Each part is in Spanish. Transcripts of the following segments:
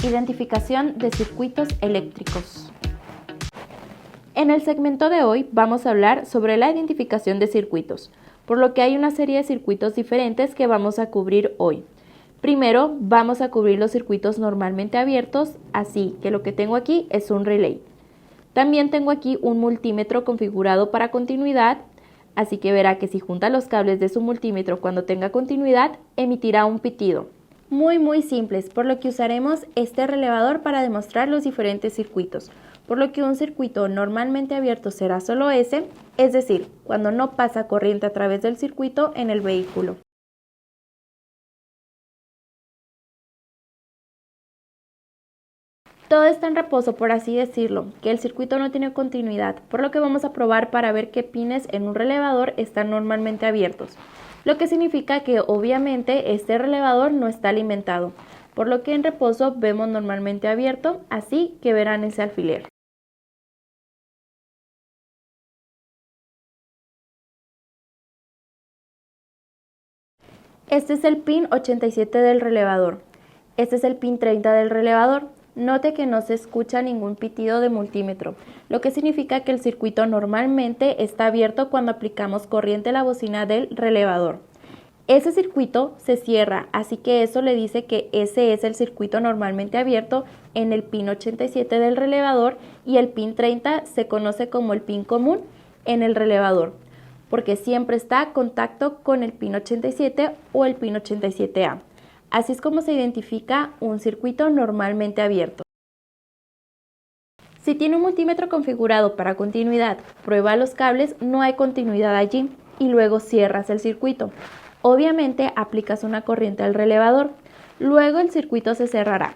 Identificación de circuitos eléctricos. En el segmento de hoy vamos a hablar sobre la identificación de circuitos, por lo que hay una serie de circuitos diferentes que vamos a cubrir hoy. Primero vamos a cubrir los circuitos normalmente abiertos, así que lo que tengo aquí es un relay. También tengo aquí un multímetro configurado para continuidad, así que verá que si junta los cables de su multímetro cuando tenga continuidad, emitirá un pitido. Muy simples, por lo que usaremos este relevador para demostrar los diferentes circuitos, por lo que un circuito normalmente abierto será solo ese, es decir, cuando no pasa corriente a través del circuito en el vehículo. Todo está en reposo, por así decirlo, que el circuito no tiene continuidad, por lo que vamos a probar para ver qué pines en un relevador están normalmente abiertos, lo que significa que obviamente este relevador no está alimentado, por lo que en reposo vemos normalmente abierto, así que verán ese alfiler. Este es el pin 87 del relevador. Este es el pin 30 del relevador. Note que no se escucha ningún pitido de multímetro, lo que significa que el circuito normalmente está abierto cuando aplicamos corriente a la bocina del relevador. Ese circuito se cierra, así que eso le dice que ese es el circuito normalmente abierto en el pin 87 del relevador y el pin 30 se conoce como el pin común en el relevador, porque siempre está en contacto con el pin 87 o el pin 87A. Así es como se identifica un circuito normalmente abierto. Si tiene un multímetro configurado para continuidad, prueba los cables, no hay continuidad allí y luego cierras el circuito. Obviamente aplicas una corriente al relevador, luego el circuito se cerrará.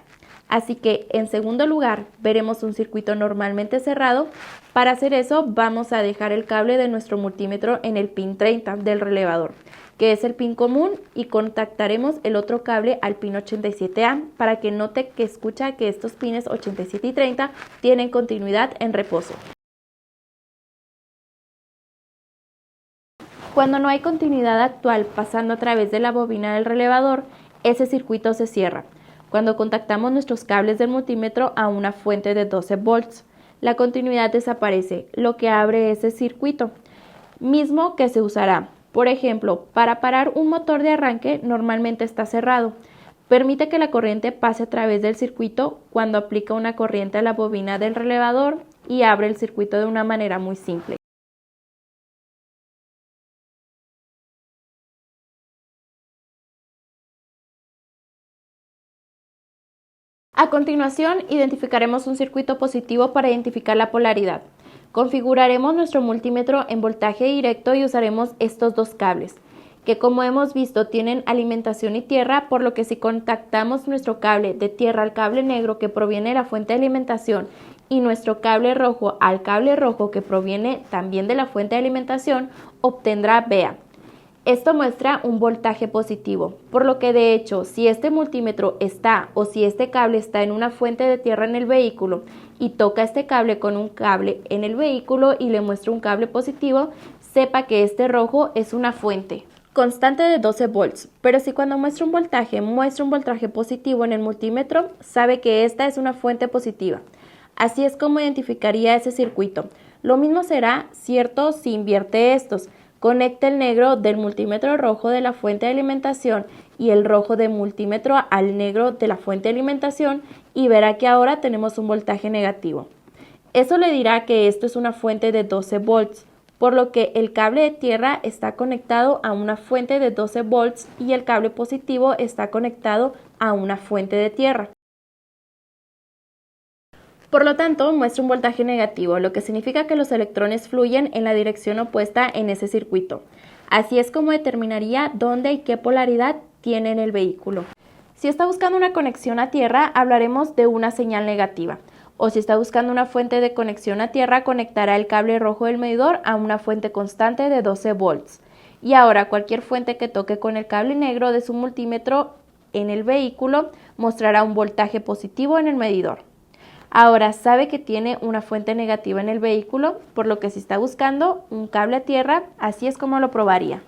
Así que en segundo lugar veremos un circuito normalmente cerrado. Para hacer eso vamos a dejar el cable de nuestro multímetro en el pin 30 del relevador, que es el pin común, y contactaremos el otro cable al pin 87A para que note que escucha que estos pines 87 y 30 tienen continuidad en reposo. Cuando no hay continuidad actual pasando a través de la bobina del relevador, ese circuito se cierra. Cuando contactamos nuestros cables del multímetro a una fuente de 12 volts, la continuidad desaparece, lo que abre ese circuito, mismo que se usará. Por ejemplo, para parar un motor de arranque normalmente está cerrado. Permite que la corriente pase a través del circuito cuando aplica una corriente a la bobina del relevador y abre el circuito de una manera muy simple. A continuación, identificaremos un circuito positivo para identificar la polaridad. Configuraremos nuestro multímetro en voltaje directo y usaremos estos dos cables, que como hemos visto tienen alimentación y tierra, por lo que si contactamos nuestro cable de tierra al cable negro que proviene de la fuente de alimentación y nuestro cable rojo al cable rojo que proviene también de la fuente de alimentación, obtendrá VEA. Esto muestra un voltaje positivo, por lo que de hecho, si este multímetro está o si este cable está en una fuente de tierra en el vehículo y toca este cable con un cable en el vehículo y le muestra un cable positivo, sepa que este rojo es una fuente constante de 12 volts, pero si cuando muestra un voltaje positivo en el multímetro, sabe que esta es una fuente positiva. Así es como identificaría ese circuito. Lo mismo será cierto si invierte estos. Conecta el negro del multímetro rojo de la fuente de alimentación y el rojo del multímetro al negro de la fuente de alimentación y verá que ahora tenemos un voltaje negativo. Eso le dirá que esto es una fuente de 12 volts, por lo que el cable de tierra está conectado a una fuente de 12 volts y el cable positivo está conectado a una fuente de tierra. Por lo tanto, muestra un voltaje negativo, lo que significa que los electrones fluyen en la dirección opuesta en ese circuito. Así es como determinaría dónde y qué polaridad tiene en el vehículo. Si está buscando una conexión a tierra, hablaremos de una señal negativa. O si está buscando una fuente de conexión a tierra, conectará el cable rojo del medidor a una fuente constante de 12 volts. Y ahora cualquier fuente que toque con el cable negro de su multímetro en el vehículo mostrará un voltaje positivo en el medidor. Ahora sabe que tiene una fuente negativa en el vehículo, por lo que si está buscando un cable a tierra, así es como lo probaría.